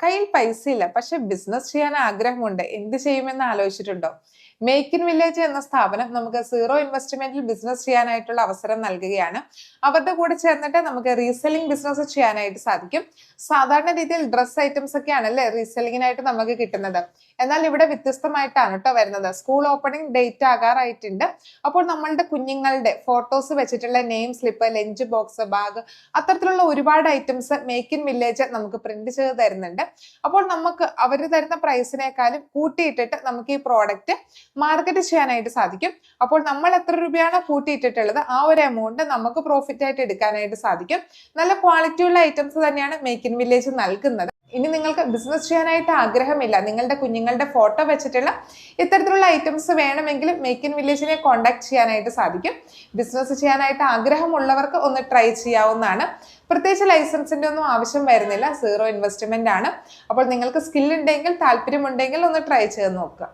കയ്യിൽ പൈസ ഇല്ല, പക്ഷെ ബിസിനസ് ചെയ്യാൻ ആഗ്രഹമുണ്ട്. എന്ത് ചെയ്യുമെന്ന് ആലോചിച്ചിട്ടുണ്ടോ? മേക്ക് ഇൻ വില്ലേജ് എന്ന സ്ഥാപനം നമുക്ക് സീറോ ഇൻവെസ്റ്റ്മെന്റിൽ ബിസിനസ് ചെയ്യാനായിട്ടുള്ള അവസരം നൽകുകയാണ്. അവരുടെ കൂടെ ചേർന്നിട്ട് നമുക്ക് റീസെല്ലിംഗ് ബിസിനസ് ചെയ്യാനായിട്ട് സാധിക്കും. സാധാരണ രീതിയിൽ ഡ്രസ് ഐറ്റംസ് ഒക്കെയാണ് അല്ലേ റീസെല്ലിങ്ങിനായിട്ട് നമുക്ക് കിട്ടുന്നത്. എന്നാൽ ഇവിടെ വ്യത്യസ്തമായിട്ടാണ് കേട്ടോ വരുന്നത്. സ്കൂൾ ഓപ്പണിംഗ് ഡേറ്റ് ആകാറായിട്ടുണ്ട്. അപ്പോൾ നമ്മളുടെ കുഞ്ഞുങ്ങളുടെ ഫോട്ടോസ് വെച്ചിട്ടുള്ള name slip, lunch box, bag, അത്തരത്തിലുള്ള ഒരുപാട് ഐറ്റംസ് മേക്ക് ഇൻ വില്ലേജ് നമുക്ക് പ്രിന്റ് ചെയ്ത് തരുന്നുണ്ട്. അപ്പോൾ നമുക്ക് അവർ തരുന്ന പ്രൈസിനേക്കാളും കൂട്ടിയിട്ടിട്ട് നമുക്ക് ഈ പ്രോഡക്റ്റ് മാർക്കറ്റ് ചെയ്യാനായിട്ട് സാധിക്കും. അപ്പോൾ നമ്മൾ എത്ര രൂപയാണ് കൂട്ടിയിട്ടിട്ടുള്ളത് ആ ഒരു എമൗണ്ട് നമുക്ക് പ്രോഫിറ്റ് ആയിട്ട് എടുക്കാനായിട്ട് സാധിക്കും. നല്ല ക്വാളിറ്റിയുള്ള ഐറ്റംസ് തന്നെയാണ് മേക്ക് ഇൻ വില്ലേജ് നൽകുന്നത്. ഇനി നിങ്ങൾക്ക് ബിസിനസ് ചെയ്യാനായിട്ട് ആഗ്രഹമില്ല, നിങ്ങളുടെ കുഞ്ഞുങ്ങളുടെ ഫോട്ടോ വെച്ചിട്ടുള്ള ഇത്തരത്തിലുള്ള ഐറ്റംസ് വേണമെങ്കിൽ മേക്ക് ഇൻ വില്ലേജിനെ കോൺടാക്ട് ചെയ്യാനായിട്ട് സാധിക്കും. ബിസിനസ് ചെയ്യാനായിട്ട് ആഗ്രഹമുള്ളവർക്ക് ഒന്ന് ട്രൈ ചെയ്യാവുന്നതാണ്. പ്രത്യേകിച്ച് ലൈസൻസിന്റെ ഒന്നും ആവശ്യം വരുന്നില്ല, സീറോ ഇൻവെസ്റ്റ്മെന്റ് ആണ്. അപ്പോൾ നിങ്ങൾക്ക് സ്കിൽ ഉണ്ടെങ്കിൽ, താല്പര്യമുണ്ടെങ്കിൽ ഒന്ന് ട്രൈ ചെയ്ത് നോക്കുക.